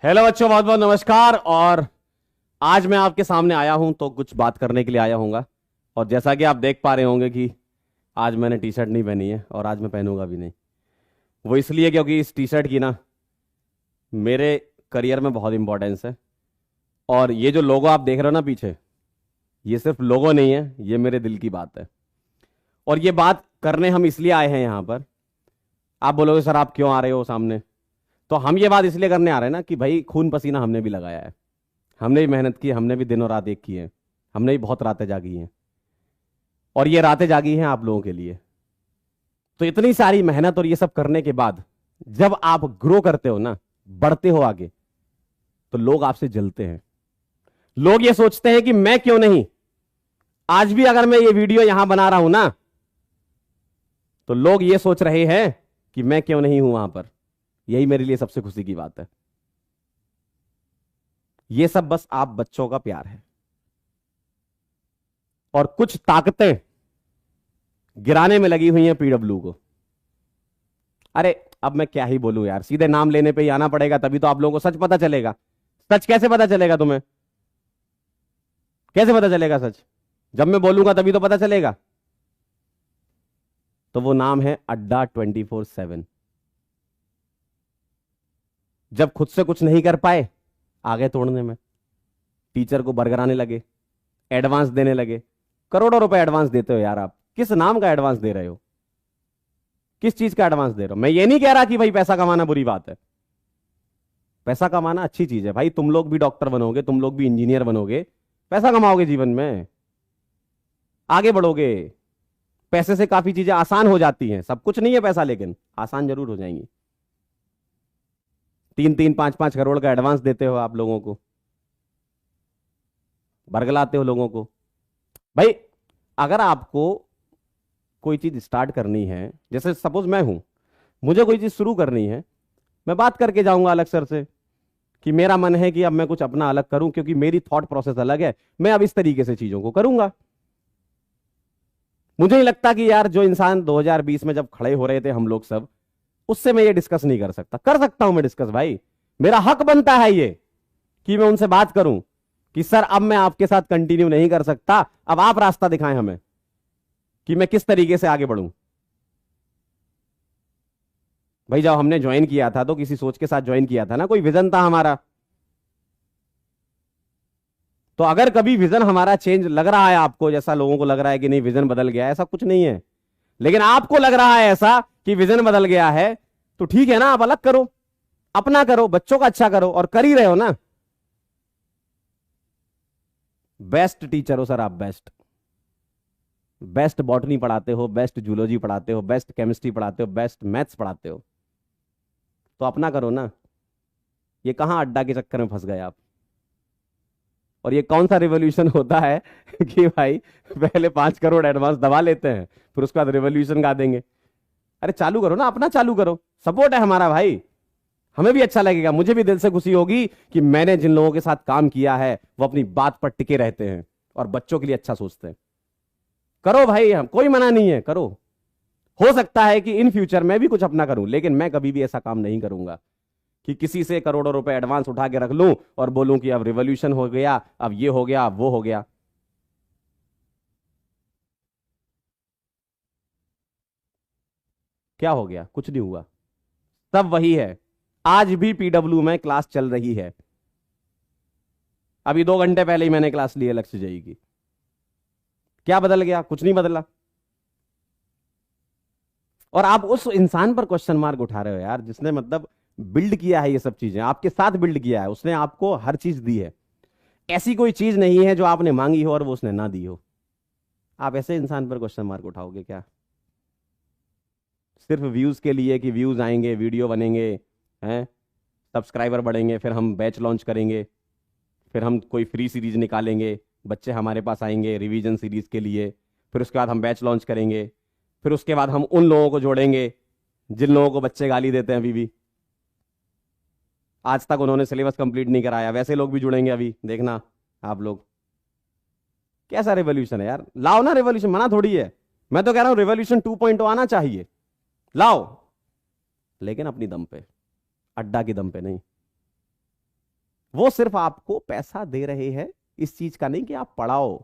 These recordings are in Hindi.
हेलो बच्चों, बहुत बहुत नमस्कार। और आज मैं आपके सामने आया हूं तो कुछ बात करने के लिए आया हूँगा। और जैसा कि आप देख पा रहे होंगे कि आज मैंने टी शर्ट नहीं पहनी है और आज मैं पहनूंगा भी नहीं। वो इसलिए क्योंकि इस टी शर्ट की ना मेरे करियर में बहुत इंपॉर्टेंस है। और ये जो लोगो आप देख रहे हो ना पीछे, ये सिर्फ लोगो नहीं है, ये मेरे दिल की बात है। और ये बात करने हम इसलिए आए हैं यहाँ पर। आप बोलोगे सर आप क्यों आ रहे हो सामने, तो हम ये बात इसलिए करने आ रहे हैं ना कि भाई खून पसीना हमने भी लगाया है, हमने भी मेहनत की, हमने भी दिनों रात एक की है, हमने भी बहुत रातें जागी हैं। और ये रातें जागी हैं आप लोगों के लिए। तो इतनी सारी मेहनत और ये सब करने के बाद जब आप ग्रो करते हो ना, बढ़ते हो आगे, तो लोग आपसे जलते हैं। लोग ये सोचते हैं कि मैं क्यों नहीं। आज भी अगर मैं ये वीडियो यहां बना रहा हूं ना, तो लोग ये सोच रहे हैं कि मैं क्यों नहीं हूं वहां पर। यही मेरे लिए सबसे खुशी की बात है। ये सब बस आप बच्चों का प्यार है। और कुछ ताकतें गिराने में लगी हुई हैं पीडब्ल्यू को। अरे अब मैं क्या ही बोलूं यार, सीधे नाम लेने पे ही आना पड़ेगा, तभी तो आप लोगों को सच पता चलेगा। सच कैसे पता चलेगा तुम्हें? कैसे पता चलेगा सच? जब मैं बोलूंगा तभी तो पता चलेगा। तो वो नाम है अड्डा 24/7। जब खुद से कुछ नहीं कर पाए, आगे तोड़ने में टीचर को बरगराने लगे, एडवांस देने लगे। करोड़ों रुपए एडवांस देते हो यार आप। किस नाम का एडवांस दे रहे हो? किस चीज का एडवांस दे रहे हो? मैं ये नहीं कह रहा कि भाई पैसा कमाना बुरी बात है। पैसा कमाना अच्छी चीज है भाई। तुम लोग भी डॉक्टर बनोगे, तुम लोग भी इंजीनियर बनोगे, पैसा कमाओगे जीवन में, आगे बढ़ोगे। पैसे से काफी चीजें आसान हो जाती हैं। सब कुछ नहीं है पैसा, लेकिन आसान जरूर हो जाएंगी। 3-3, 5-5 करोड़ का एडवांस देते हो आप लोगों को, बरगलाते हो लोगों को। भाई अगर आपको कोई चीज स्टार्ट करनी है, जैसे सपोज मैं हूं, मुझे कोई चीज शुरू करनी है, मैं बात करके जाऊंगा अलग सर से कि मेरा मन है कि अब मैं कुछ अपना अलग करूं, क्योंकि मेरी थॉट प्रोसेस अलग है, मैं अब इस तरीके से चीजों को करूंगा। मुझे नहीं लगता कि यार जो इंसान 2020 में जब खड़े हो रहे थे हम लोग सब, उससे मैं ये डिस्कस नहीं कर सकता। कर सकता हूं मैं डिस्कस भाई, मेरा हक बनता है ये कि मैं उनसे बात करूं कि सर अब मैं आपके साथ कंटिन्यू नहीं कर सकता, अब आप रास्ता दिखाएं हमें कि मैं किस तरीके से आगे बढ़ूं। भाई जब हमने ज्वाइन किया था तो किसी सोच के साथ ज्वाइन किया था ना, कोई विजन था हमारा। तो अगर कभी विजन हमारा चेंज लग रहा है आपको, जैसा लोगों को लग रहा है कि नहीं विजन बदल गया है, ऐसा कुछ नहीं है, लेकिन आपको लग रहा है ऐसा कि विजन बदल गया है, तो ठीक है ना, आप अलग करो, अपना करो, बच्चों का अच्छा करो, और कर ही रहे हो ना। बेस्ट टीचर हो सर आप, बेस्ट। बेस्ट बॉटनी पढ़ाते हो, बेस्ट जूलॉजी पढ़ाते हो, बेस्ट केमिस्ट्री पढ़ाते हो, बेस्ट मैथ्स पढ़ाते हो, तो अपना करो ना। ये कहां अड्डा के चक्कर में फंस गए आप? और ये कौन सा रिवॉल्यूशन होता है कि भाई पहले 5 करोड़ एडवांस दबा लेते हैं, फिर उसके बाद रिवॉल्यूशन गा देंगे। अरे चालू करो ना, अपना चालू करो। सपोर्ट है हमारा भाई, हमें भी अच्छा लगेगा, मुझे भी दिल से खुशी होगी कि मैंने जिन लोगों के साथ काम किया है वो अपनी बात पर टिके रहते हैं और बच्चों के लिए अच्छा सोचते हैं। करो भाई, हम कोई मना नहीं है, करो। हो सकता है कि इन फ्यूचर मैं भी कुछ अपना करूं, लेकिन मैं कभी भी ऐसा काम नहीं करूंगा कि किसी से करोड़ों रुपए एडवांस उठा के रख लूं और बोलूं कि अब रिवॉल्यूशन हो गया, अब ये हो गया, अब वो हो गया। क्या हो गया? कुछ नहीं हुआ, सब वही है। आज भी पीडब्ल्यू में क्लास चल रही है। अभी 2 घंटे पहले ही मैंने क्लास ली है लक्ष्य जई की। क्या बदल गया? कुछ नहीं बदला। और आप उस इंसान पर क्वेश्चन मार्क उठा रहे हो यार, जिसने मतलब बिल्ड किया है ये सब चीजें, आपके साथ बिल्ड किया है, उसने आपको हर चीज दी है। ऐसी कोई चीज नहीं है जो आपने मांगी हो और वो उसने ना दी हो। आप ऐसे इंसान पर क्वेश्चन मार्क उठाओगे क्या? सिर्फ व्यूज के लिए कि व्यूज आएंगे, वीडियो बनेंगे, हैं, सब्सक्राइबर बढ़ेंगे, फिर हम बैच लॉन्च करेंगे, फिर हम कोई फ्री सीरीज निकालेंगे, बच्चे हमारे पास आएंगे रिवीजन सीरीज के लिए, फिर उसके बाद हम बैच लॉन्च करेंगे, फिर उसके बाद हम उन लोगों को जोड़ेंगे जिन लोगों को बच्चे गाली देते हैं अभी भी, आज तक उन्होंने सिलेबस कंप्लीट नहीं कराया, वैसे लोग भी जुड़ेंगे अभी, देखना आप लोग। कैसा रेवोल्यूशन है यार? लाओ ना रेवोल्यूशन, मना थोड़ी है। मैं तो कह रहा हूं रेवोल्यूशन 2.0 आना चाहिए, लाओ, लेकिन अपनी दम पे, अड्डा की दम पे नहीं। वो सिर्फ आपको पैसा दे रहे हैं इस चीज का नहीं कि आप पढ़ाओ,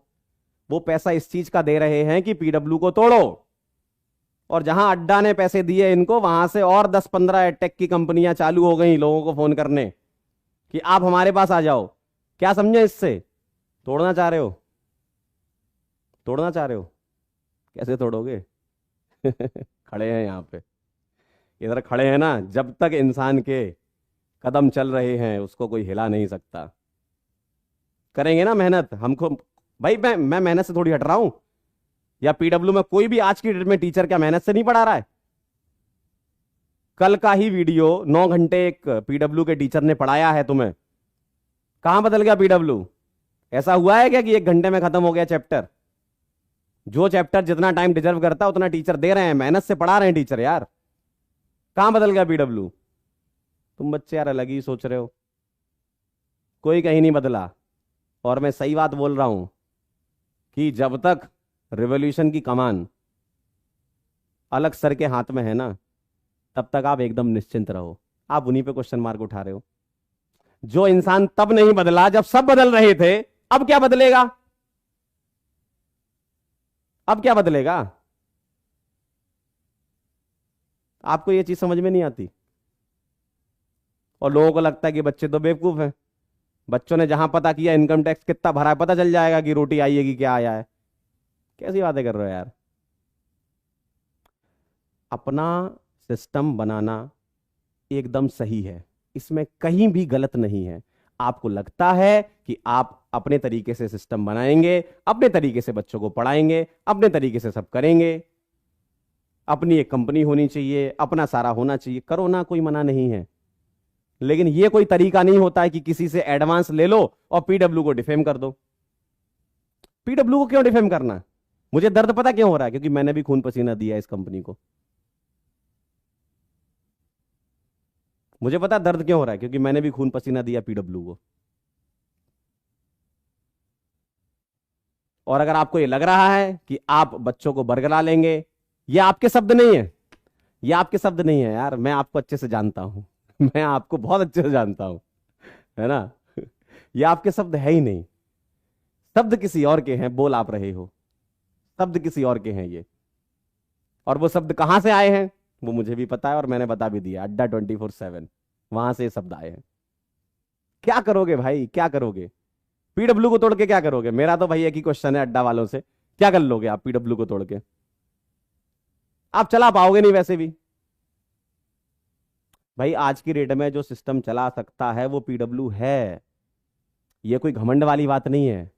वो पैसा इस चीज का दे रहे हैं कि पीडब्ल्यू को तोड़ो। और जहां अड्डा ने पैसे दिए इनको, वहां से और 10-15 एडटेक की कंपनियां चालू हो गई लोगों को फोन करने कि आप हमारे पास आ जाओ। क्या समझे इससे? तोड़ना चाह रहे हो? तोड़ना चाह रहे हो? कैसे तोड़ोगे? खड़े हैं यहां पे, इधर खड़े हैं ना। जब तक इंसान के कदम चल रहे हैं उसको कोई हिला नहीं सकता। करेंगे ना मेहनत हमको। भाई मैं मेहनत से थोड़ी हट रहा हूं। या पीडब्ल्यू में कोई भी आज की डेट में टीचर क्या मेहनत से नहीं पढ़ा रहा है? कल का ही वीडियो 9 घंटे एक पीडब्ल्यू के टीचर ने पढ़ाया है तुम्हें। कहां बदल गया पीडब्ल्यू? ऐसा हुआ है क्या कि 1 घंटे में खत्म हो गया चैप्टर? जो चैप्टर जितना टाइम डिजर्व करता है उतना टीचर दे रहे हैं, मेहनत से पढ़ा रहे हैं टीचर यार। कहां बदल गया पीडब्ल्यू? तुम बच्चे यार अलग ही सोच रहे हो, कोई कहीं नहीं बदला। और मैं सही बात बोल रहा हूं कि जब तक रिवॉल्यूशन की कमान अलग सर के हाथ में है ना, तब तक आप एकदम निश्चिंत रहो। आप उन्हीं पे क्वेश्चन मार्क उठा रहे हो। जो इंसान तब नहीं बदला जब सब बदल रहे थे, अब क्या बदलेगा? अब क्या बदलेगा? आपको यह चीज समझ में नहीं आती। और लोगों को लगता है कि बच्चे तो बेवकूफ हैं। बच्चों ने जहां पता किया इनकम टैक्स कितना भरा है, पता चल जाएगा कि रोटी आई है कि क्या आया है। कैसी बातें कर रहे हो यार? अपना सिस्टम बनाना एकदम सही है, इसमें कहीं भी गलत नहीं है। आपको लगता है कि आप अपने तरीके से सिस्टम बनाएंगे, अपने तरीके से बच्चों को पढ़ाएंगे, अपने तरीके से सब करेंगे, अपनी एक कंपनी होनी चाहिए, अपना सारा होना चाहिए, करो ना, कोई मना नहीं है। लेकिन यह कोई तरीका नहीं होता है कि किसी से एडवांस ले लो और पीडब्ल्यू को डिफेम कर दो। पीडब्ल्यू को क्यों डिफेम करना? मुझे दर्द पता क्यों हो रहा है? क्योंकि मैंने भी खून पसीना दिया इस कंपनी को। मुझे पता दर्द क्यों हो रहा है, क्योंकि मैंने भी खून पसीना दिया पीडब्ल्यू को। और अगर आपको ये लग रहा है कि आप बच्चों को बरगला लेंगे, ये आपके शब्द नहीं है, ये आपके शब्द नहीं है यार। मैं आपको अच्छे से जानता हूं। मैं आपको बहुत अच्छे से जानता हूं, है ना। ये आपके शब्द है ही नहीं, शब्द किसी और के हैं, बोल आप रहे हो। शब्द किसी और के हैं ये। और वो शब्द कहां से आए हैं वो मुझे भी पता है, और मैंने बता भी दिया। अड्डा 24/7 वहां से ये शब्द आए हैं। क्या करोगे भाई, क्या करोगे? पीडब्ल्यू को तोड़ के क्या करोगे? मेरा तो भाई एक ही क्वेश्चन है अड्डा वालों से, क्या कर लोगे आप पीडब्ल्यू को तोड़ के? आप चला पाओगे नहीं वैसे भी। भाई आज की डेट में जो सिस्टम चला सकता है वो पीडब्ल्यू है। ये कोई घमंड वाली बात नहीं है।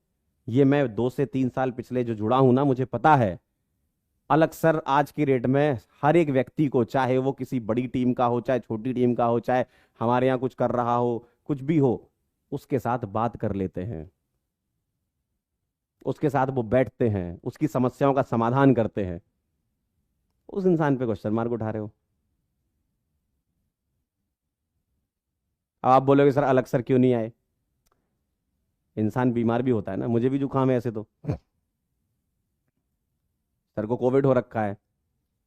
ये मैं 2 से 3 साल पिछले जो जुड़ा हूं ना, मुझे पता है। अलग सर आज की डेट में हर एक व्यक्ति को, चाहे वो किसी बड़ी टीम का हो, चाहे छोटी टीम का हो, चाहे हमारे यहां कुछ कर रहा हो, कुछ भी हो, उसके साथ बात कर लेते हैं, उसके साथ वो बैठते हैं, उसकी समस्याओं का समाधान करते हैं। उस इंसान पे क्वेश्चन मार्क उठा रहे हो। अब आप बोलोगे सर अलग सर क्यों नहीं आए? इंसान बीमार भी होता है ना, मुझे भी जुकाम है ऐसे तो। सर को कोविड हो रखा है,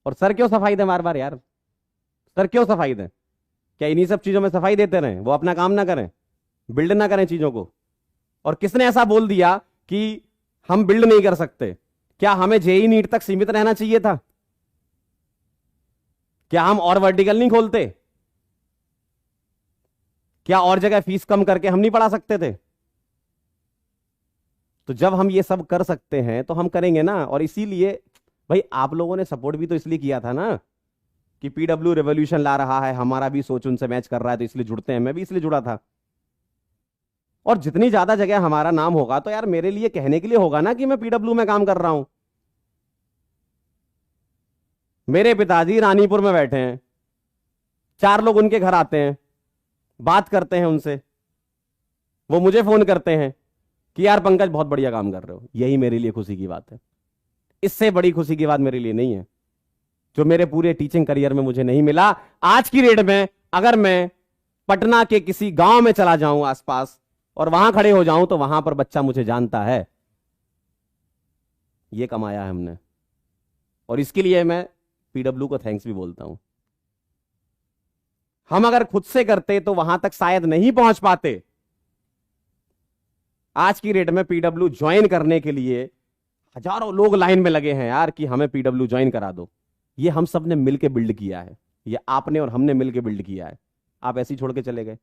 और सर क्यों सफाई दे बार बार यार? सर क्यों सफाई दें? क्या इन्हीं सब चीजों में सफाई देते रहें, वो अपना काम ना करें, बिल्ड ना करें चीजों को? और किसने ऐसा बोल दिया कि हम बिल्ड नहीं कर सकते? क्या हमें जेई नीट तक सीमित रहना चाहिए था? क्या हम और वर्टिकल नहीं खोलते? क्या और जगह फीस कम करके हम नहीं पढ़ा सकते थे? तो जब हम ये सब कर सकते हैं तो हम करेंगे ना। और इसीलिए भाई आप लोगों ने सपोर्ट भी तो इसलिए किया था ना कि पीडब्ल्यू रेवोल्यूशन ला रहा है, हमारा भी सोच उनसे मैच कर रहा है, तो इसलिए जुड़ते हैं। मैं भी इसलिए जुड़ा था। और जितनी ज्यादा जगह हमारा नाम होगा तो यार मेरे लिए कहने के लिए होगा ना कि मैं पीडब्ल्यू में काम कर रहा हूं। मेरे पिताजी रानीपुर में बैठे हैं, 4 लोग उनके घर आते हैं, बात करते हैं उनसे, वो मुझे फोन करते हैं कि यार पंकज बहुत बढ़िया काम कर रहे हो। यही मेरे लिए खुशी की बात है। इससे बड़ी खुशी की बात मेरे लिए नहीं है, जो मेरे पूरे टीचिंग करियर में मुझे नहीं मिला। आज की डेट में अगर मैं पटना के किसी गांव में चला जाऊं आसपास और वहां खड़े हो जाऊं तो वहां पर बच्चा मुझे जानता है। ये कमाया है हमने, और इसके लिए मैं पीडब्ल्यू को थैंक्स भी बोलता हूं। हम अगर खुद से करते तो वहां तक शायद नहीं पहुंच पाते, आज की डेट में पीडब्ल्यू ज्वाइन करने के लिए हजारों लोग लाइन में लगे हैं यार कि हमें पीडब्ल्यू ज्वाइन करा दो। ये हम सब ने मिलकर बिल्ड किया है, ये आपने और हमने मिलकर बिल्ड किया है। आप ऐसे ही छोड़ के चले गए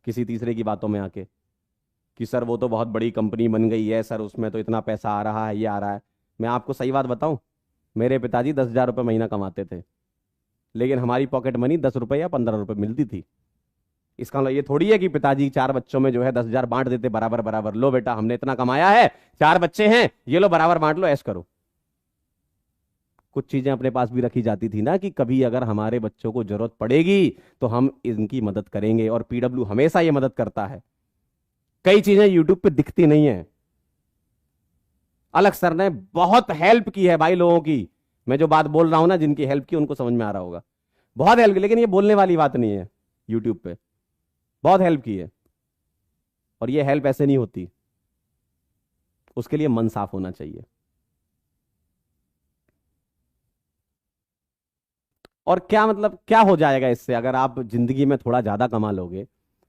किसी तीसरे की बातों में आके कि सर वो तो बहुत बड़ी कंपनी बन गई है, सर उसमें तो इतना पैसा आ रहा है, ये आ रहा है। मैं आपको सही बात बताऊं, मेरे पिताजी 10,000 रुपये महीना कमाते थे, लेकिन हमारी पॉकेट मनी 10 रुपये या 15 रुपये मिलती थी। इसका मतलब ये थोड़ी है कि पिताजी 4 बच्चों में जो है 10,000 बांट देते बराबर बराबर, लो बेटा हमने इतना कमाया है, 4 बच्चे हैं, ये लो बराबर बांट लो, ऐश करो। कुछ चीजें अपने पास भी रखी जाती थी ना कि कभी अगर हमारे बच्चों को जरूरत पड़ेगी तो हम इनकी मदद करेंगे, और पीडब्ल्यू हमेशा ये मदद करता है। कई चीजें यूट्यूब पे दिखती नहीं है। अलग सर ने बहुत हेल्प की है भाई लोगों की। मैं जो बात बोल रहा हूं ना, जिनकी हेल्प की उनको समझ में आ रहा होगा, बहुत हेल्प की, लेकिन ये बोलने वाली बात नहीं है। यूट्यूब पे बहुत हेल्प की है, और ये हेल्प ऐसे नहीं होती, उसके लिए मन साफ होना चाहिए। और क्या मतलब क्या हो जाएगा इससे अगर आप जिंदगी में थोड़ा ज्यादा कमा लोगे?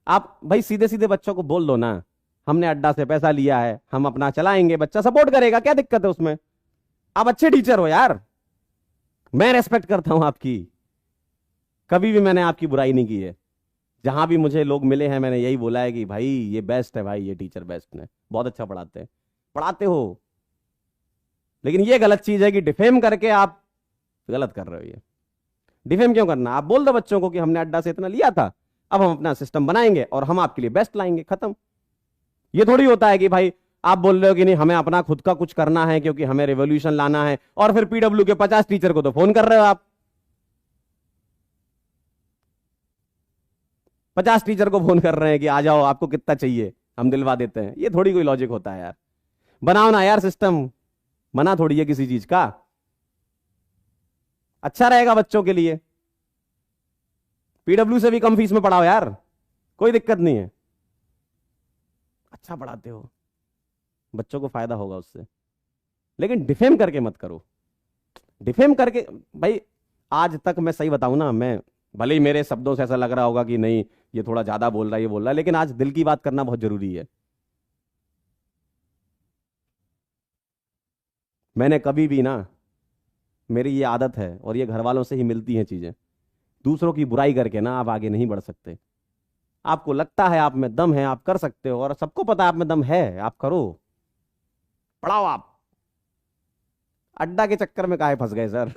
आप भाई सीधे सीधे बच्चों को बोल दो ना, हमने अड्डा से पैसा लिया है, हम अपना चलाएंगे, बच्चा सपोर्ट करेगा, क्या दिक्कत है उसमें? आप अच्छे टीचर हो यार, मैं रेस्पेक्ट करता हूं आपकी, कभी भी मैंने आपकी बुराई नहीं की है। जहां भी मुझे लोग मिले हैं मैंने यही बोला है कि भाई ये बेस्ट है, भाई ये टीचर बेस्ट है, बहुत अच्छा पढ़ाते हैं, पढ़ाते हो। लेकिन ये गलत चीज है कि डिफेम करके आप गलत कर रहे हो। ये डिफेम क्यों करना? आप बोल दो बच्चों को कि हमने अड्डा से इतना लिया था, अब हम अपना सिस्टम बनाएंगे और हम आपके लिए बेस्ट लाएंगे, खत्म। ये थोड़ी होता है कि भाई आप बोल रहे हो कि नहीं हमें अपना खुद का कुछ करना है क्योंकि हमें रेवोल्यूशन लाना है, और फिर पीडब्ल्यू के 50 टीचर को तो फोन कर रहे हो आप। 50 टीचर को फोन कर रहे हैं कि आ जाओ, आपको कितना चाहिए हम दिलवा देते हैं। ये थोड़ी कोई लॉजिक होता है यार। बनाओ ना यार सिस्टम, मना थोड़ी है किसी चीज का, अच्छा रहेगा बच्चों के लिए। पीडब्ल्यू से भी कम फीस में पढ़ाओ यार, कोई दिक्कत नहीं है, अच्छा पढ़ाते हो, बच्चों को फायदा होगा उससे। लेकिन डिफेम करके मत करो, डिफेम करके। भाई आज तक मैं सही बताऊं ना, मैं भले ही मेरे शब्दों से ऐसा लग रहा होगा कि नहीं ये थोड़ा ज्यादा बोल रहा है, ये बोल रहा है, लेकिन आज दिल की बात करना बहुत जरूरी है। मैंने कभी भी ना, मेरी ये आदत है और ये घर वालों से ही मिलती हैं चीजें, दूसरों की बुराई करके ना आप आगे नहीं बढ़ सकते। आपको लगता है आप में दम है, आप कर सकते हो, और सबको पता है आप में दम है, आप करो, पढ़ाओ आप। अड्डा के चक्कर में काहे फंस गए सर?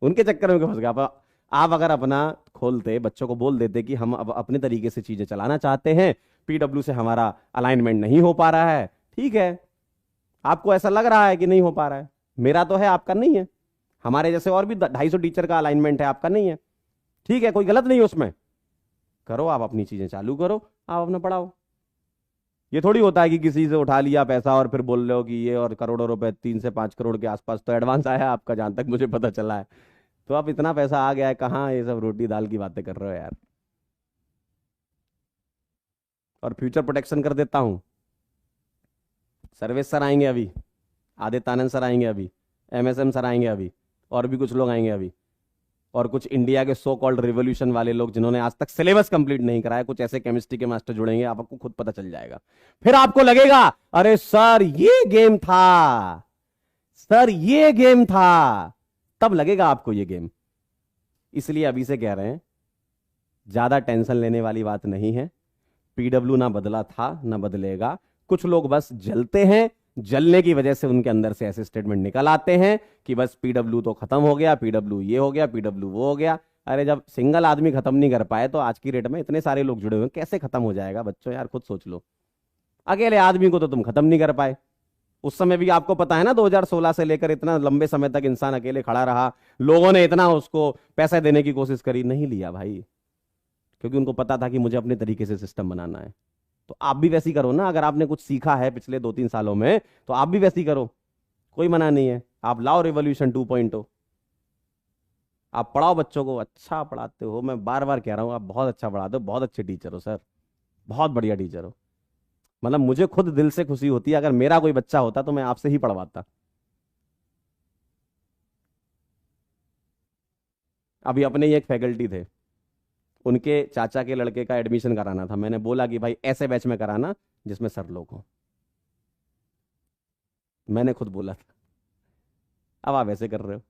उनके चक्कर में क्यों फंस गए आप अगर अपना खोलते, बच्चों को बोल देते कि हम अब अपने तरीके से चीजें चलाना चाहते हैं, पीडब्ल्यू से हमारा अलाइनमेंट नहीं हो पा रहा है, ठीक है, आपको ऐसा लग रहा है कि नहीं हो पा रहा है, मेरा तो है आपका नहीं है, हमारे जैसे और भी 250 टीचर का अलाइनमेंट है, आपका नहीं है, ठीक है, कोई गलत नहीं है उसमें, करो आप अपनी चीजें चालू करो, आप अपना पढ़ाओ। ये थोड़ी होता है कि किसी से उठा लिया पैसा और फिर बोल रहे हो कि ये, और करोड़ों रुपए, 3 से 5 करोड़ के आसपास तो एडवांस आया है आपका, जहां तक मुझे पता चला है। तो आप इतना पैसा आ गया है, कहाँ ये सब रोटी दाल की बातें कर रहे हो यार? और फ्यूचर प्रोटेक्शन कर देता हूँ, सर्वेश सर आएंगे अभी, आदित्य आनंद सर आएंगे अभी, एमएसएम सर आएंगे अभी, और भी कुछ लोग आएंगे अभी, और कुछ इंडिया के सो कॉल्ड रिवोल्यूशन वाले लोग जिन्होंने आज तक सिलेबस कंप्लीट नहीं कराया, कुछ ऐसे केमिस्ट्री के मास्टर जुड़ेंगे, आपको खुद पता चल जाएगा। फिर आपको लगेगा अरे सर ये गेम था, सर ये गेम था, तब लगेगा आपको ये गेम। इसलिए अभी से कह रहे हैं, ज्यादा टेंशन लेने वाली बात नहीं है। पीडब्ल्यू ना बदला था ना बदलेगा, कुछ लोग बस जलते हैं, जलने की वजह से उनके अंदर से ऐसे स्टेटमेंट निकल आते हैं कि बस पीडब्ल्यू तो खत्म हो गया, पीडब्ल्यू ये हो गया, पीडब्ल्यू वो हो गया। अरे जब सिंगल आदमी खत्म नहीं कर पाए तो आज की डेट में इतने सारे लोग जुड़े हुए हैं, कैसे खत्म हो जाएगा बच्चों? यार खुद सोच लो, अकेले आदमी को तो तुम खत्म नहीं कर पाए। उस समय भी आपको पता है ना, 2016 से लेकर इतना लंबे समय तक इंसान अकेले खड़ा रहा, लोगों ने इतना उसको पैसे देने की कोशिश करी, नहीं लिया भाई, क्योंकि उनको पता था कि मुझे अपने तरीके से सिस्टम बनाना है। तो आप भी वैसी करो ना, अगर आपने कुछ सीखा है पिछले 2-3 सालों में तो आप भी वैसी करो, कोई मना नहीं है। आप लाओ रिवॉल्यूशन 2.0, आप पढ़ाओ बच्चों को, अच्छा पढ़ाते हो, मैं बार बार कह रहा हूं आप बहुत अच्छा पढ़ाते हो, बहुत अच्छे टीचर हो सर, बहुत बढ़िया टीचर हो। मतलब मुझे खुद दिल से खुशी होती है, अगर मेरा कोई बच्चा होता तो मैं आपसे ही पढ़वाता। अभी अपने ही एक फैकल्टी थे, उनके चाचा के लड़के का एडमिशन कराना था। मैंने बोला कि भाई ऐसे बैच में कराना जिसमें सर लोग हो। मैंने खुद बोला था। अब आप ऐसे कर रहे हो,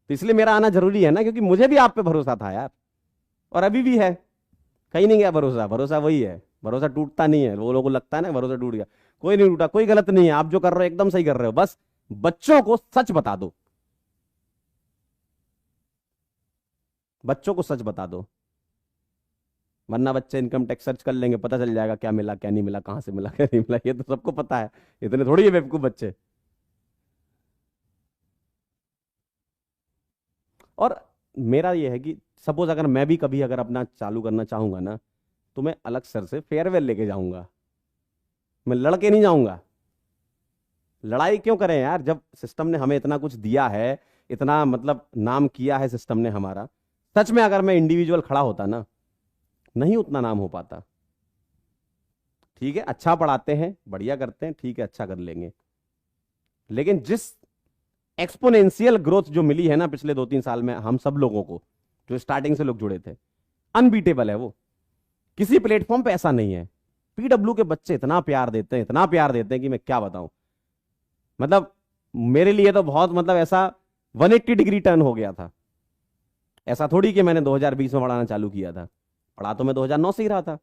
तो इसलिए मेरा आना जरूरी है ना, क्योंकि मुझे भी आप पे भरोसा था यार, और अभी भी है। कहीं नहीं गया भरोसा, भरोसा वही है, भरोसा टूटता नहीं है। वो लोगों को लगता है ना भरोसा टूट गया, कोई नहीं टूटा। कोई गलत नहीं है, आप जो कर रहे हो एकदम सही कर रहे हो। बस बच्चों को सच बता दो, बच्चों को सच बता दो, वरना बच्चे इनकम टैक्स सर्च कर लेंगे, पता चल जाएगा क्या मिला क्या नहीं मिला, कहां से मिला क्या नहीं मिला। ये तो सबको पता है, इतने थोड़ी है बेवकूफ बच्चे। और मेरा ये है कि सपोज अगर मैं भी कभी अगर अपना चालू करना चाहूंगा ना, तो मैं अलग सर से फेयरवेल लेके जाऊंगा, मैं लड़के नहीं जाऊंगा। लड़ाई क्यों करें यार, जब सिस्टम ने हमें इतना कुछ दिया है, इतना मतलब नाम किया है सिस्टम ने हमारा। सच में अगर मैं इंडिविजुअल खड़ा होता ना, नहीं उतना नाम हो पाता। ठीक है, अच्छा पढ़ाते हैं, बढ़िया करते हैं, ठीक है, अच्छा कर लेंगे। लेकिन जिस एक्सपोनेंशियल ग्रोथ जो मिली है ना पिछले 2-3 साल में हम सब लोगों को, जो स्टार्टिंग से लोग जुड़े थे, अनबीटेबल है वो। किसी प्लेटफॉर्म पे ऐसा नहीं है। पीडब्ल्यू के बच्चे इतना प्यार देते हैं, इतना प्यार देते हैं कि मैं क्या बताऊं। मतलब मेरे लिए तो बहुत, मतलब ऐसा 180 डिग्री टर्न हो गया था। ऐसा थोड़ी कि मैंने 2020 में पढ़ाना चालू किया था, पढ़ा तो मैं 2009 से ही रहा था।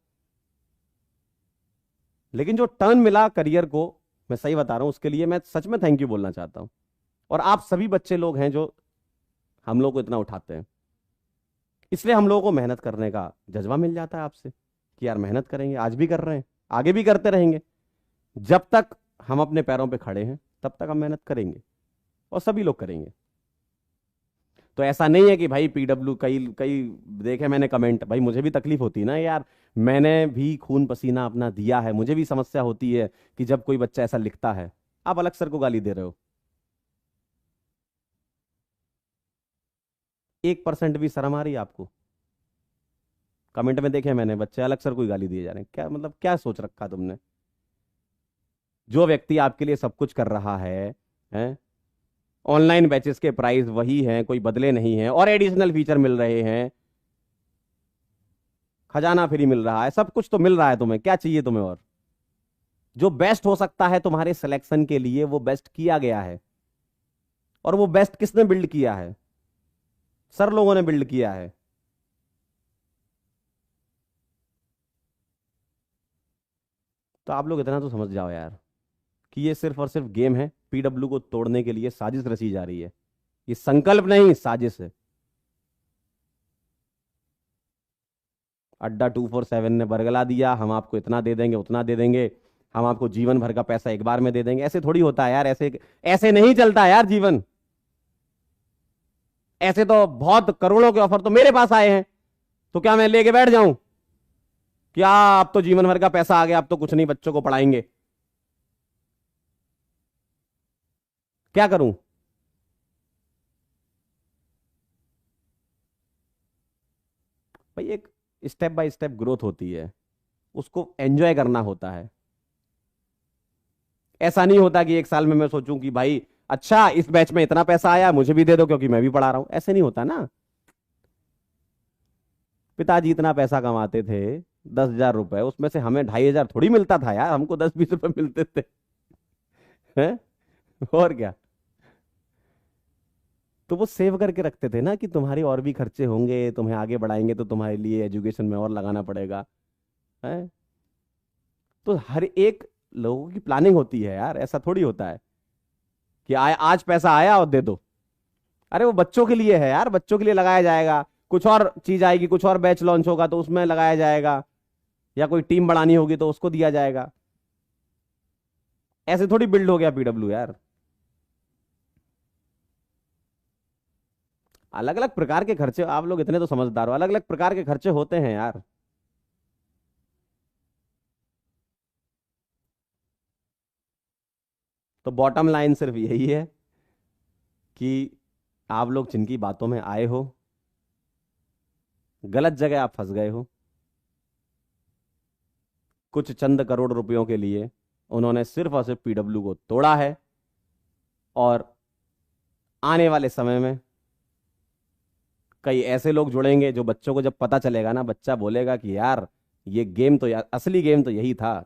लेकिन जो टर्न मिला करियर को, मैं सही बता रहा हूं, उसके लिए मैं सच में थैंक यू बोलना चाहता हूं। और आप सभी बच्चे लोग हैं जो हम लोग को इतना उठाते हैं, इसलिए हम लोगों को मेहनत करने का जज्बा मिल जाता है आपसे कि यार मेहनत करेंगे, आज भी कर रहे हैं, आगे भी करते रहेंगे। जब तक हम अपने पैरों पे खड़े हैं तब तक हम मेहनत करेंगे, और सभी लोग करेंगे। तो ऐसा नहीं है कि भाई पीडब्ल्यू, कई कई देखे मैंने कमेंट, भाई मुझे भी तकलीफ होती है ना यार, मैंने भी खून पसीना अपना दिया है, मुझे भी समस्या होती है कि जब कोई बच्चा ऐसा लिखता है। आप अलग सर को गाली दे रहे हो, 1% भी शर्म आ रही है आपको? कमेंट में देखे मैंने, बच्चे अलग सर को ही गाली दिए जा रहे हैं, क्या मतलब, क्या सोच रखा तुमने? जो व्यक्ति आपके लिए सब कुछ कर रहा है, ऑनलाइन बैचेस के प्राइस वही हैं, कोई बदले नहीं है, और एडिशनल फीचर मिल रहे हैं, खजाना फ्री मिल रहा है, सब कुछ तो मिल रहा है, तुम्हें क्या चाहिए तुम्हें और? जो बेस्ट हो सकता है तुम्हारे सिलेक्शन के लिए वो बेस्ट किया गया है। और वो बेस्ट किसने बिल्ड किया है? सर लोगों ने बिल्ड किया है। तो आप लोग इतना तो समझ जाओ यार कि ये सिर्फ और सिर्फ गेम है, पीडब्ल्यू को तोड़ने के लिए साजिश रची जा रही है। ये संकल्प नहीं, साजिश है। अड्डा 247 ने बरगला दिया, हम आपको इतना दे देंगे, उतना दे देंगे, हम आपको जीवन भर का पैसा एक बार में दे देंगे। ऐसे थोड़ी होता है यार, ऐसे ऐसे नहीं चलता यार जीवन। ऐसे तो बहुत करोड़ों के ऑफर तो मेरे पास आए हैं, तो क्या मैं लेके बैठ जाऊं? क्या अब तो जीवन भर का पैसा आ गया, अब तो कुछ नहीं, बच्चों को पढ़ाएंगे? क्या करूं? भाई एक स्टेप बाय स्टेप ग्रोथ होती है, उसको एंजॉय करना होता है। ऐसा नहीं होता कि एक साल में मैं सोचूं कि भाई अच्छा इस बैच में इतना पैसा आया, मुझे भी दे दो क्योंकि मैं भी पढ़ा रहा हूं। ऐसे नहीं होता ना। पिताजी इतना पैसा कमाते थे, 10,000 रुपए, उसमें से हमें 2,500 थोड़ी मिलता था यार, हमको 10-20 रुपए मिलते थे। हैं? और क्या। तो वो सेव करके रखते थे ना कि तुम्हारे और भी खर्चे होंगे, तुम्हें आगे बढ़ाएंगे तो तुम्हारे लिए एजुकेशन में और लगाना पड़ेगा। है? तो हर एक लोगों की प्लानिंग होती है यार, ऐसा थोड़ी होता है कि आज पैसा आया और दे दो। अरे वो बच्चों के लिए है यार, बच्चों के लिए लगाया जाएगा, कुछ और चीज आएगी, कुछ और बैच लॉन्च होगा तो उसमें लगाया जाएगा, या कोई टीम बढ़ानी होगी तो उसको दिया जाएगा। ऐसे थोड़ी बिल्ड हो गया पीडब्ल्यू यार। अलग अलग प्रकार के खर्चे, आप लोग इतने तो समझदार हो, अलग अलग प्रकार के खर्चे होते हैं यार। तो बॉटम लाइन सिर्फ यही है कि आप लोग जिनकी बातों में आए हो, गलत जगह आप फंस गए हो। कुछ चंद करोड़ रुपयों के लिए उन्होंने सिर्फ और सिर्फ पीडब्ल्यू को तोड़ा है, और आने वाले समय में कई ऐसे लोग जुड़ेंगे जो बच्चों को जब पता चलेगा ना, बच्चा बोलेगा कि यार ये गेम तो यार असली गेम तो यही था,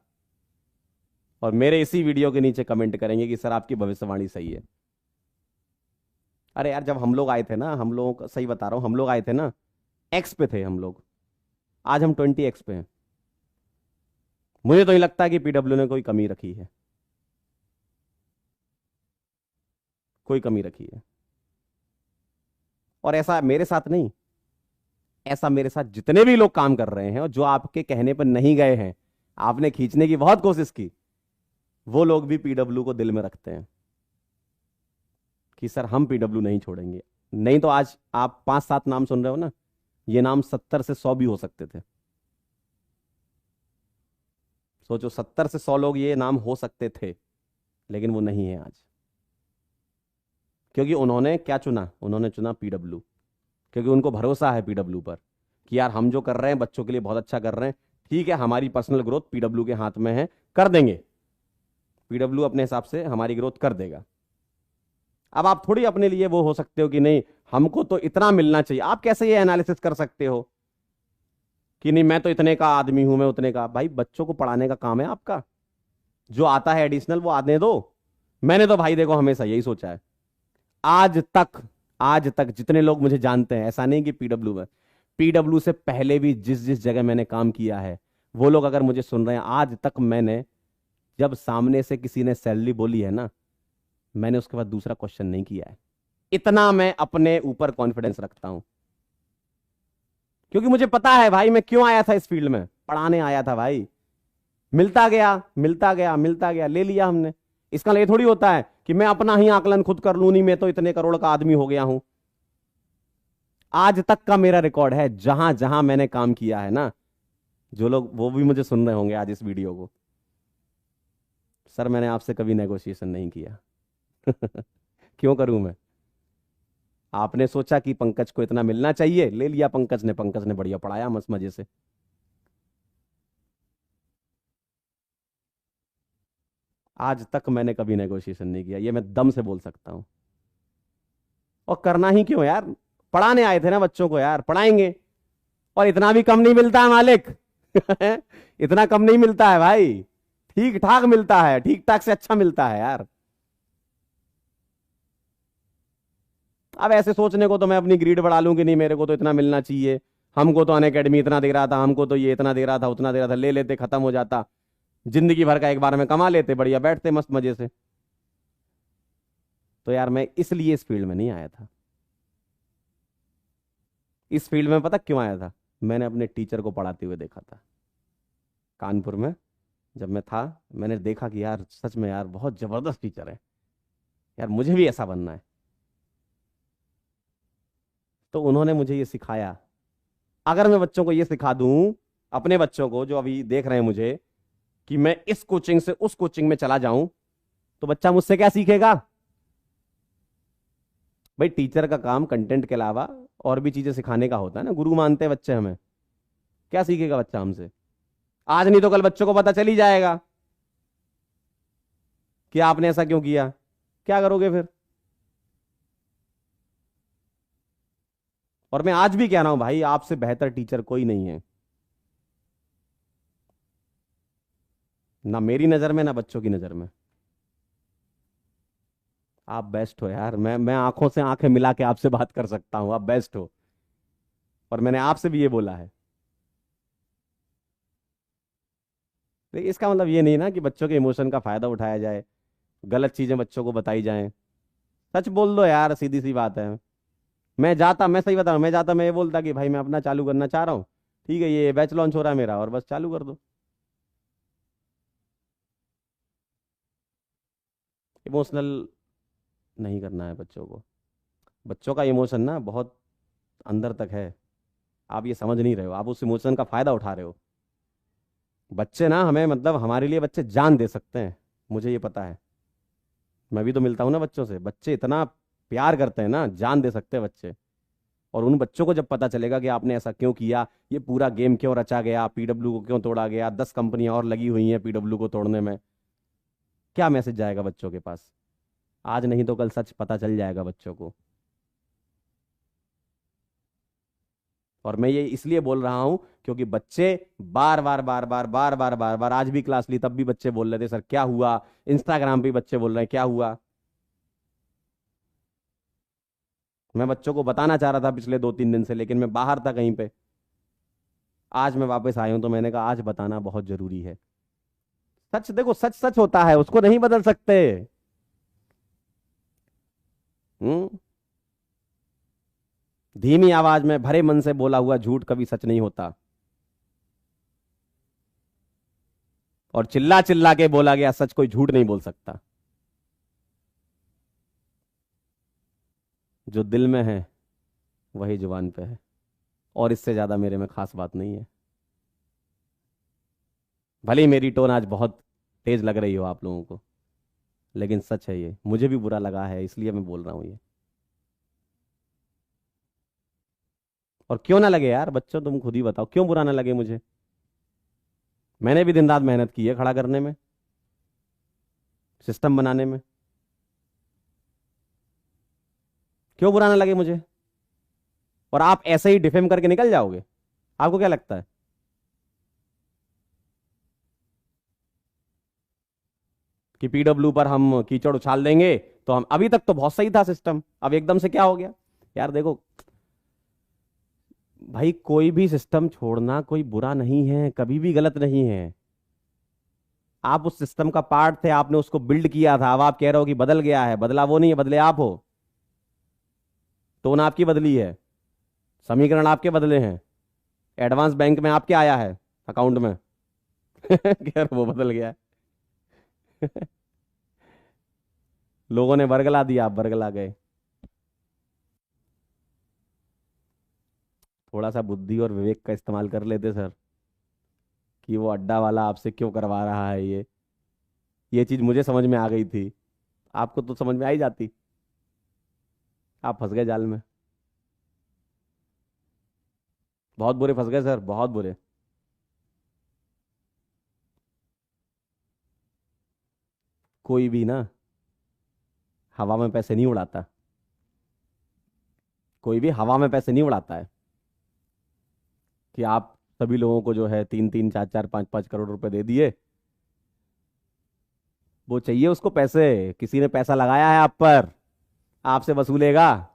और मेरे इसी वीडियो के नीचे कमेंट करेंगे कि सर आपकी भविष्यवाणी सही है। अरे यार जब हम लोग आए थे ना, हम लोग सही बता रहा हूं, हम लोग आए थे ना, एक्स पे थे हम लोग, आज हम 20x पे हैं। मुझे तो नहीं लगता कि पीडब्ल्यू ने कोई कमी रखी है, कोई कमी रखी है। और ऐसा मेरे साथ नहीं, ऐसा मेरे साथ जितने भी लोग काम कर रहे हैं और जो आपके कहने पर नहीं गए हैं, आपने खींचने की बहुत कोशिश की, वो लोग भी पीडब्ल्यू को दिल में रखते हैं कि सर हम पीडब्ल्यू नहीं छोड़ेंगे। नहीं तो आज आप 5-7 नाम सुन रहे हो ना, ये नाम 70 से 100 भी हो सकते थे। सोचो 70 से 100 लोग ये नाम हो सकते थे, लेकिन वो नहीं है आज। क्योंकि उन्होंने क्या चुना? उन्होंने चुना पीडब्ल्यू, क्योंकि उनको भरोसा है पीडब्ल्यू पर कि यार हम जो कर रहे हैं बच्चों के लिए बहुत अच्छा कर रहे हैं। ठीक है, हमारी पर्सनल ग्रोथ पीडब्ल्यू के हाथ में है, कर देंगे, पीडब्ल्यू अपने हिसाब से हमारी ग्रोथ कर देगा। अब आप थोड़ी अपने लिए वो हो सकते हो कि नहीं हमको तो इतना मिलना चाहिए। आप कैसे ये एनालिसिस कर सकते हो कि नहीं मैं तो इतने का आदमी हूं, मैं उतने का? भाई बच्चों को पढ़ाने का काम है आपका, जो आता है एडिशनल वो आने दो। मैंने तो भाई देखो हमेशा यही सोचा है, आज तक, आज तक जितने लोग मुझे जानते हैं, ऐसा नहीं कि पीडब्ल्यू में, पीडब्ल्यू से पहले भी जिस जिस जगह मैंने काम किया है, वो लोग अगर मुझे सुन रहे हैं, आज तक मैंने जब सामने से किसी ने सैलरी बोली है ना, मैंने उसके बाद दूसरा क्वेश्चन नहीं किया है। इतना मैं अपने ऊपर कॉन्फिडेंस रखता हूं, क्योंकि मुझे पता है भाई मैं क्यों आया था इस फील्ड में, पढ़ाने आया था भाई। मिलता गया मिलता गया मिलता गया, ले लिया हमने। इसका मतलब ये थोड़ी होता है कि मैं अपना ही आकलन खुद कर लूं, नहीं मैं तो इतने करोड़ का आदमी हो गया हूं। आज तक का मेरा रिकॉर्ड है, जहां जहां मैंने काम किया है ना, जो लोग वो भी मुझे सुन रहे होंगे आज इस वीडियो को, सर मैंने आपसे कभी नेगोशिएशन नहीं किया। क्यों करूं मैं? आपने सोचा कि पंकज को इतना मिलना चाहिए, ले लिया पंकज ने, पंकज ने बढ़िया पढ़ाया मस्त मजे से। आज तक मैंने कभी नेगोशिएशन नहीं किया, ये मैं दम से बोल सकता हूं। और करना ही क्यों यार, पढ़ाने आए थे ना बच्चों को, यार पढ़ाएंगे। और इतना भी कम नहीं मिलता है मालिक। इतना कम नहीं मिलता है भाई, ठीक ठाक मिलता है, ठीक ठाक से अच्छा मिलता है यार। अब ऐसे सोचने को तो मैं अपनी ग्रीड बढ़ा लूं कि नहीं मेरे को तो इतना मिलना चाहिए, हमको तो अनअकैडमी इतना दे रहा था, हमको तो ये इतना दे रहा था, उतना दे रहा था, ले लेते खत्म हो जाता, जिंदगी भर का एक बार में कमा लेते, बढ़िया बैठते मस्त मजे से। तो यार मैं इसलिए इस फील्ड में नहीं आया था। इस फील्ड में पता क्यों आया था? मैंने अपने टीचर को पढ़ाते हुए देखा था कानपुर में, जब मैं था। मैंने देखा कि यार सच में यार बहुत जबरदस्त टीचर है, यार मुझे भी ऐसा बनना है। तो उन्होंने मुझे ये सिखाया। अगर मैं बच्चों को ये सिखा दूं, अपने बच्चों को जो अभी देख रहे हैं मुझे, कि मैं इस कोचिंग से उस कोचिंग में चला जाऊं, तो बच्चा मुझसे क्या सीखेगा? भाई टीचर का काम कंटेंट के अलावा और भी चीजें सिखाने का होता है ना, गुरु मानते हैं बच्चे हमें। क्या सीखेगा बच्चा हमसे? आज नहीं तो कल बच्चों को पता चल ही जाएगा कि आपने ऐसा क्यों किया। क्या करोगे फिर? और मैं आज भी कह रहा हूं भाई, आपसे बेहतर टीचर कोई नहीं है, ना मेरी नजर में ना बच्चों की नजर में। आप बेस्ट हो यार, मैं आंखों से आंखें मिला के आपसे बात कर सकता हूं, आप बेस्ट हो। और मैंने आपसे भी ये बोला है। लेकिन इसका मतलब ये नहीं ना कि बच्चों के इमोशन का फायदा उठाया जाए, गलत चीजें बच्चों को बताई जाएं। सच बोल दो यार, सीधी सी बात है। मैं सही बता रहा हूं, मैं जाता मैं ये बोलता कि भाई मैं अपना चालू करना चाह रहा हूँ, ठीक है ये बैच लॉन्च हो रहा है मेरा, और बस चालू कर दो। इमोशनल नहीं करना है बच्चों को। बच्चों का इमोशन ना बहुत अंदर तक है, आप ये समझ नहीं रहे हो, आप उस इमोशन का फायदा उठा रहे हो। बच्चे ना हमें, मतलब हमारे लिए बच्चे जान दे सकते हैं, मुझे ये पता है। मैं भी तो मिलता हूं ना बच्चों से, बच्चे इतना प्यार करते हैं ना, जान दे सकते हैं बच्चे। और उन बच्चों को जब पता चलेगा कि आपने ऐसा क्यों किया, ये पूरा गेम क्यों रचा गया, पीडब्ल्यू को क्यों तोड़ा गया, 10 कंपनियां और लगी हुई हैं पीडब्ल्यू को तोड़ने में, क्या मैसेज जाएगा बच्चों के पास? आज नहीं तो कल सच पता चल जाएगा बच्चों को। और मैं ये इसलिए बोल रहा हूं क्योंकि बच्चे बार बार बार बार बार बार बार बार, आज भी क्लास ली तब भी बच्चे बोल रहे थे सर क्या हुआ, इंस्टाग्राम पे बच्चे बोल रहे हैं क्या हुआ। मैं बच्चों को बताना चाह रहा था पिछले 2-3 दिन से, लेकिन मैं बाहर था कहीं पे। आज मैं वापस आया हूं तो मैंने कहा आज बताना बहुत जरूरी है। सच देखो, सच सच होता है, उसको नहीं बदल सकते। हम्म। धीमी आवाज में भरे मन से बोला हुआ झूठ कभी सच नहीं होता, और चिल्ला चिल्ला के बोला गया सच कोई झूठ नहीं बोल सकता। जो दिल में है वही जुबान पे है, और इससे ज्यादा मेरे में खास बात नहीं है। भले ही मेरी टोन आज बहुत तेज लग रही हो आप लोगों को, लेकिन सच है, ये मुझे भी बुरा लगा है इसलिए मैं बोल रहा हूं ये। और क्यों ना लगे यार बच्चों, तुम खुद ही बताओ क्यों बुरा ना लगे मुझे। मैंने भी दिन रात मेहनत की है खड़ा करने में, सिस्टम बनाने में। क्यों बुरा ना लगे मुझे। और आप ऐसे ही डिफेम करके निकल जाओगे, आपको क्या लगता है। कि पीडब्ल्यू पर हम कीचड़ उछाल देंगे तो हम, अभी तक तो बहुत सही था सिस्टम, अब एकदम से क्या हो गया। यार देखो भाई, कोई भी सिस्टम छोड़ना कोई बुरा नहीं है, कभी भी गलत नहीं है। आप उस सिस्टम का पार्ट थे, आपने उसको बिल्ड किया था, अब आप कह रहे हो कि बदल गया है, बदला वो नहीं है, बदले आप हो। टोन आपकी बदली है, समीकरण आपके बदले हैं, एडवांस बैंक में आपके आया है अकाउंट में। यार वो बदल गया है। लोगों ने बरगला दिया, आप बरगला गए। थोड़ा सा बुद्धि और विवेक का इस्तेमाल कर लेते सर, कि वो अड्डा वाला आपसे क्यों करवा रहा है ये चीज मुझे समझ में आ गई थी, आपको तो समझ में आ ही जाती। आप फंस गए जाल में, बहुत बुरे फंस गए सर, बहुत बुरे। कोई भी ना हवा में पैसे नहीं उड़ाता, कोई भी हवा में पैसे नहीं उड़ाता है। कि आप सभी लोगों को जो है 3-3, 4-4, 5-5 करोड़ रुपए दे दिए, वो चाहिए उसको पैसे, किसी ने पैसा लगाया है आप पर, आपसे वसूलेगा,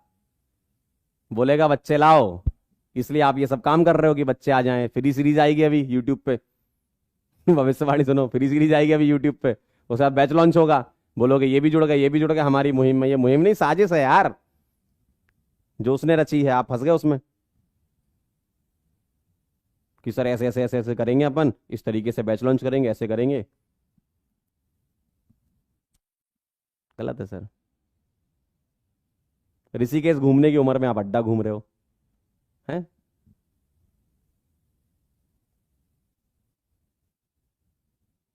बोलेगा बच्चे लाओ, इसलिए आप ये सब काम कर रहे हो कि बच्चे आ जाएं। फ्री सीरीज आएगी अभी यूट्यूब पे। भविष्यवाणी सुनो, फ्री सीरीज आएगी अभी यूट्यूब पे, उसके बाद बैच लॉन्च होगा, बोलोगे ये भी जुड़ गए, ये भी जुड़ गए हमारी मुहिम में। ये मुहिम नहीं, साजिश है यार, जो उसने रची है, आप फंस गए उसमें। कि सर ऐसे ऐसे ऐसे ऐसे करेंगे, अपन इस तरीके से बैच लॉन्च करेंगे, ऐसे करेंगे। गलत है सर। ऋषिकेश घूमने की उम्र में आप अड्डा घूम रहे हो हैं।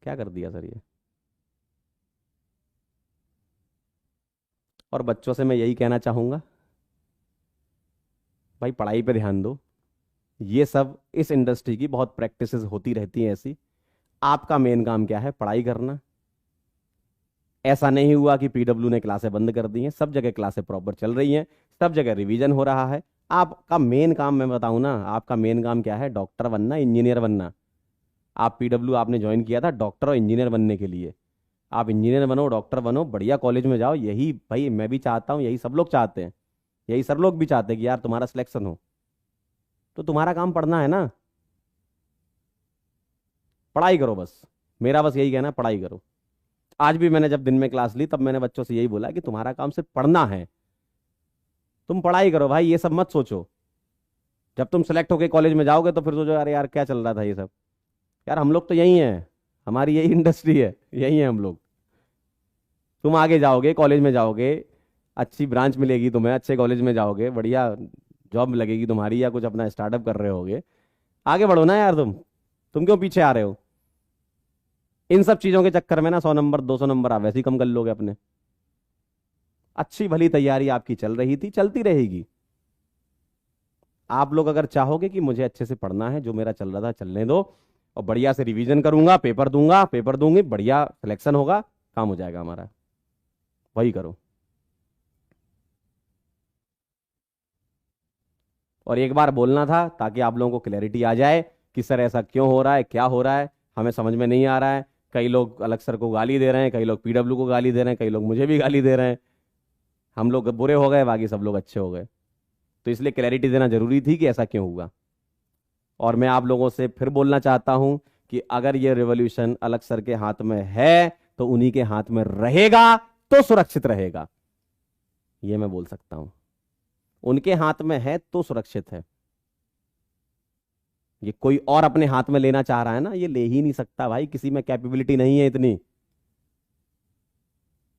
क्या कर दिया सर ये। और बच्चों से मैं यही कहना चाहूंगा, भाई पढ़ाई पे ध्यान दो। ये सब इस इंडस्ट्री की बहुत प्रैक्टिसेस होती रहती हैं ऐसी। आपका मेन काम क्या है, पढ़ाई करना। ऐसा नहीं हुआ कि पीडब्ल्यू ने क्लासें बंद कर दी हैं, सब जगह क्लासें प्रॉपर चल रही हैं, सब जगह रिवीजन हो रहा है। आपका मेन काम मैं बताऊं ना, आपका मेन काम क्या है, डॉक्टर बनना, इंजीनियर बनना। आप पीडब्ल्यू आपने ज्वाइन किया था डॉक्टर और इंजीनियर बनने के लिए। आप इंजीनियर बनो, डॉक्टर बनो, बढ़िया कॉलेज में जाओ, यही भाई मैं भी चाहता हूँ, यही सब लोग चाहते हैं, यही सर लोग भी चाहते हैं कि यार तुम्हारा सिलेक्शन हो। तो तुम्हारा काम पढ़ना है ना, पढ़ाई करो बस। मेरा बस यही कहना है, पढ़ाई करो। आज भी मैंने जब दिन में क्लास ली तब मैंने बच्चों से यही बोला कि तुम्हारा काम सिर्फ पढ़ना है, तुम पढ़ाई करो भाई, ये सब मत सोचो। जब तुम सेलेक्ट होके कॉलेज में जाओगे तो फिर सोचो अरे यार क्या चल रहा था ये सब। यार हम लोग तो यही हैं, हमारी यही इंडस्ट्री है, यही है हम लोग। तुम आगे जाओगे, कॉलेज में जाओगे, अच्छी ब्रांच मिलेगी तुम्हें, अच्छे कॉलेज में जाओगे, बढ़िया जॉब लगेगी तुम्हारी, या कुछ अपना स्टार्टअप कर रहे होगे, आगे बढ़ो ना यार। तुम क्यों पीछे आ रहे हो। इन सब चीजों के चक्कर में ना 100 नंबर 200 नंबर आप वैसे ही कम कर लोगे अपने। अच्छी भली तैयारी आपकी चल रही थी, चलती रहेगी। आप लोग अगर चाहोगे कि मुझे अच्छे से पढ़ना है, जो मेरा चल रहा था चलने दो, और बढ़िया से रिवीजन करूंगा, पेपर दूंगा, पेपर दूंगी, बढ़िया सिलेक्शन होगा, काम हो जाएगा हमारा, वही करो। और एक बार बोलना था ताकि आप लोगों को क्लैरिटी आ जाए कि सर ऐसा क्यों हो रहा है, क्या हो रहा है, हमें समझ में नहीं आ रहा है। कई लोग अलग सर को गाली दे रहे हैं, कई लोग पीडब्ल्यू को गाली दे रहे हैं, कई लोग मुझे भी गाली दे रहे हैं। हम लोग बुरे हो गए, बाकी सब लोग अच्छे हो गए। तो इसलिए क्लैरिटी देना जरूरी थी कि ऐसा क्यों हुआ। और मैं आप लोगों से फिर बोलना चाहता हूं कि अगर ये रिवॉल्यूशन अलग सर के हाथ में है तो उन्हीं के हाथ में रहेगा तो सुरक्षित रहेगा। ये मैं बोल सकता हूं, उनके हाथ में है तो सुरक्षित है। ये कोई और अपने हाथ में लेना चाह रहा है ना, ये ले ही नहीं सकता भाई, किसी में कैपेबिलिटी नहीं है इतनी।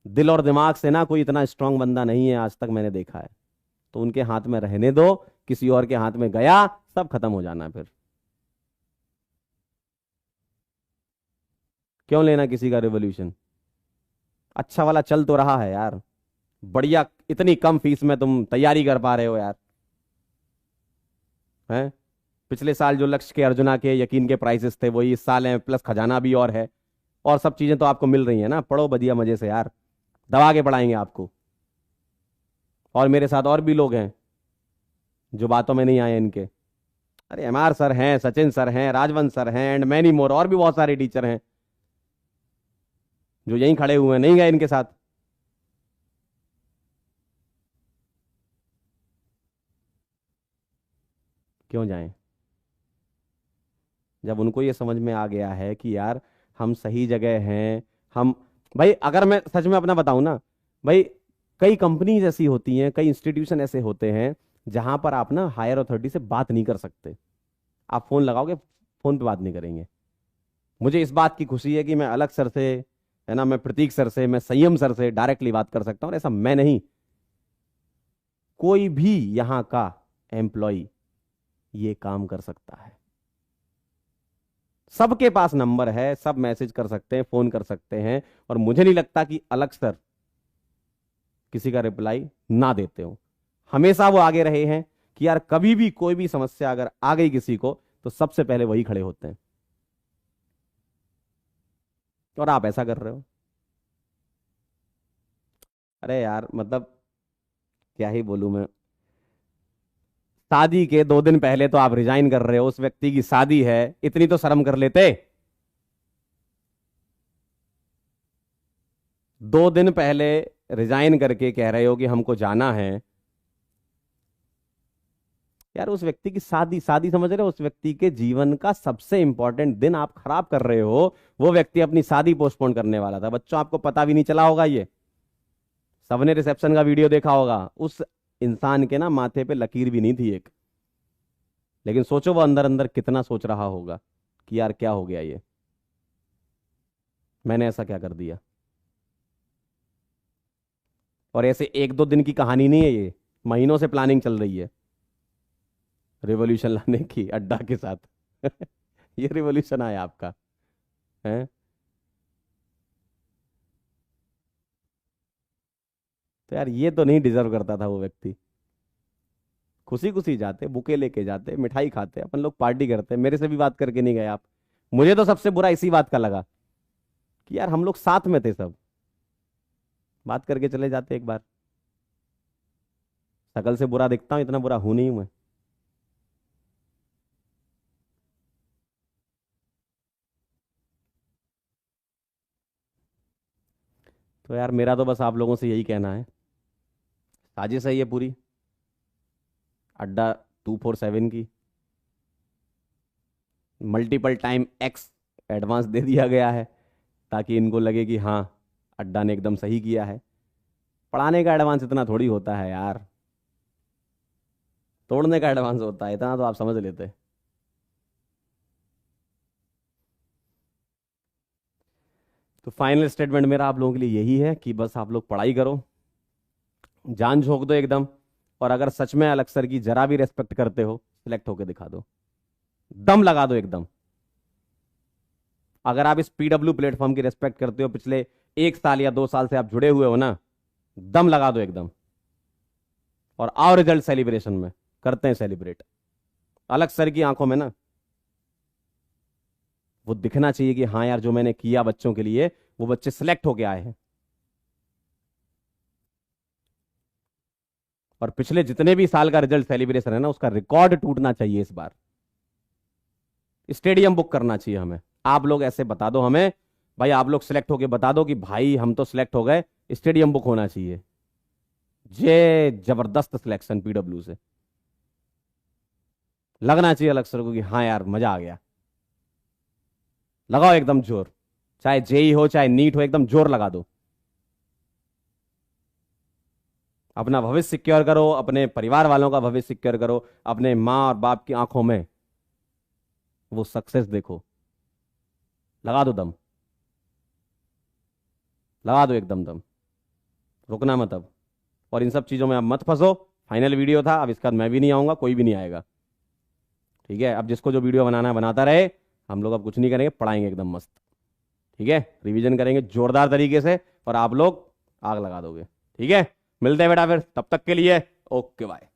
दिल और दिमाग से ना कोई इतना स्ट्रांग बंदा नहीं है आज तक मैंने देखा है। तो उनके हाथ में रहने दो, किसी और के हाथ में गया सब खत्म हो जाना। फिर क्यों लेना किसी का रिवॉल्यूशन? अच्छा वाला चल तो रहा है यार, बढ़िया, इतनी कम फीस में तुम तैयारी कर पा रहे हो यार, हैं? पिछले साल जो लक्ष्य के, अर्जुना के, यकीन के प्राइसेस थे वही इस साल हैं, प्लस खजाना भी और है। और सब चीजें तो आपको मिल रही हैं ना, पढ़ो बढ़िया मजे से यार, दबा के पढ़ाएंगे आपको। और मेरे साथ और भी लोग हैं जो बातों में नहीं आए इनके। अरे एमआर सर हैं, सचिन सर हैं, राजवंश सर हैं, एंड मैनी मोर, और भी बहुत सारे टीचर हैं जो यहीं खड़े हुए हैं, नहीं गए इनके साथ। क्यों जाएं? जब उनको ये समझ में आ गया है कि यार हम सही जगह हैं। हम, भाई अगर मैं सच में अपना बताऊं ना भाई, कई कंपनीज ऐसी होती हैं, कई इंस्टीट्यूशन ऐसे होते हैं जहां पर आप ना हायर अथॉरिटी से बात नहीं कर सकते। आप फोन लगाओगे, फोन पे बात नहीं करेंगे। मुझे इस बात की खुशी है कि मैं अलग सर से, है ना, मैं प्रतीक सर से, मैं संयम सर से डायरेक्टली बात कर सकता हूं। और ऐसा मैं नहीं, कोई भी यहां का एम्प्लॉय ये काम कर सकता है। सबके पास नंबर है, सब मैसेज कर सकते हैं, फोन कर सकते हैं। और मुझे नहीं लगता कि अलग सर किसी का रिप्लाई ना देते हो। हमेशा वो आगे रहे हैं कि यार कभी भी कोई भी समस्या अगर आ गई किसी को तो सबसे पहले वही खड़े होते हैं। और आप ऐसा कर रहे हो। अरे यार मतलब क्या ही बोलूं मैं। शादी के 2 दिन पहले तो आप रिजाइन कर रहे हो, उस व्यक्ति की शादी है, इतनी तो शर्म कर लेते। 2 दिन पहले रिजाइन करके कह रहे हो कि हमको जाना है। यार उस व्यक्ति की शादी, शादी समझ रहे हो, उस व्यक्ति के जीवन का सबसे इंपॉर्टेंट दिन आप खराब कर रहे हो। वो व्यक्ति अपनी शादी पोस्टपोन करने वाला था। बच्चों आपको पता भी नहीं चला होगा, ये सबने रिसेप्शन का वीडियो देखा होगा। उस इंसान के ना माथे पे लकीर भी नहीं थी एक। लेकिन सोचो वो अंदर अंदर कितना सोच रहा होगा कि यार क्या हो गया ये, मैंने ऐसा क्या कर दिया। और ऐसे 1-2 दिन की कहानी नहीं है ये, महीनों से प्लानिंग चल रही है रिवॉल्यूशन लाने की अड्डा के साथ। ये रिवॉल्यूशन आया आपका, है? तो यार ये तो नहीं डिजर्व करता था वो व्यक्ति। खुशी खुशी जाते, बुके लेके जाते, मिठाई खाते, अपन लोग पार्टी करते, मेरे से भी बात करके नहीं गए आप। मुझे तो सबसे बुरा इसी बात का लगा कि यार हम लोग साथ में थे सब, बात करके चले जाते एक बार। शकल से बुरा दिखता हूं, इतना बुरा हूं नहीं हूं मैं। तो यार मेरा तो बस आप लोगों से यही कहना है, साजिश है ये पूरी, अड्डा 247 की। मल्टीपल टाइम एक्स एडवांस दे दिया गया है ताकि इनको लगे कि हाँ अड्डा ने एकदम सही किया है। पढ़ाने का एडवांस इतना थोड़ी होता है यार, तोड़ने का एडवांस होता है, इतना तो आप समझ लेते। तो फाइनल स्टेटमेंट मेरा आप लोगों के लिए यही है कि बस आप लोग पढ़ाई करो, जान झोंक दो एकदम। और अगर सच में अलग सर की जरा भी रेस्पेक्ट करते हो, सिलेक्ट होके दिखा दो, दम लगा दो एकदम। अगर आप इस पीडब्ल्यू प्लेटफॉर्म की रेस्पेक्ट करते हो, पिछले 1 साल या 2 साल से आप जुड़े हुए हो ना, दम लगा दो एकदम। और आओ रिजल्ट सेलिब्रेशन में, करते हैं सेलिब्रेट। अलग सर की आंखों में ना वो दिखना चाहिए कि हाँ यार जो मैंने किया बच्चों के लिए, वो बच्चे सिलेक्ट होके आए हैं। और पिछले जितने भी साल का रिजल्ट सेलिब्रेशन है ना, उसका रिकॉर्ड टूटना चाहिए इस बार। स्टेडियम बुक करना चाहिए हमें। आप लोग ऐसे बता दो हमें, भाई आप लोग सिलेक्ट होके बता दो कि भाई हम तो सिलेक्ट हो गए, स्टेडियम बुक होना चाहिए। ये जबरदस्त सिलेक्शन पीडब्ल्यू से लगना चाहिए अलग सर को कि हाँ यार मजा आ गया। लगाओ एकदम जोर, चाहे जेई हो चाहे नीट हो, एकदम जोर लगा दो। अपना भविष्य सिक्योर करो, अपने परिवार वालों का भविष्य सिक्योर करो, अपने माँ और बाप की आंखों में वो सक्सेस देखो। लगा दो दम, लगा दो एकदम दम, रुकना मत अब। और इन सब चीजों में अब मत फंसो। फाइनल वीडियो था, अब इसके बाद मैं भी नहीं आऊंगा, कोई भी नहीं आएगा। ठीक है, अब जिसको जो वीडियो बनाना है बनाता रहे। हम लोग अब कुछ नहीं करेंगे, पढ़ाएंगे एकदम मस्त। ठीक है, रिवीजन करेंगे जोरदार तरीके से और आप लोग आग लगा दोगे। ठीक है, मिलते हैं बेटा फिर, तब तक के लिए ओके बाय।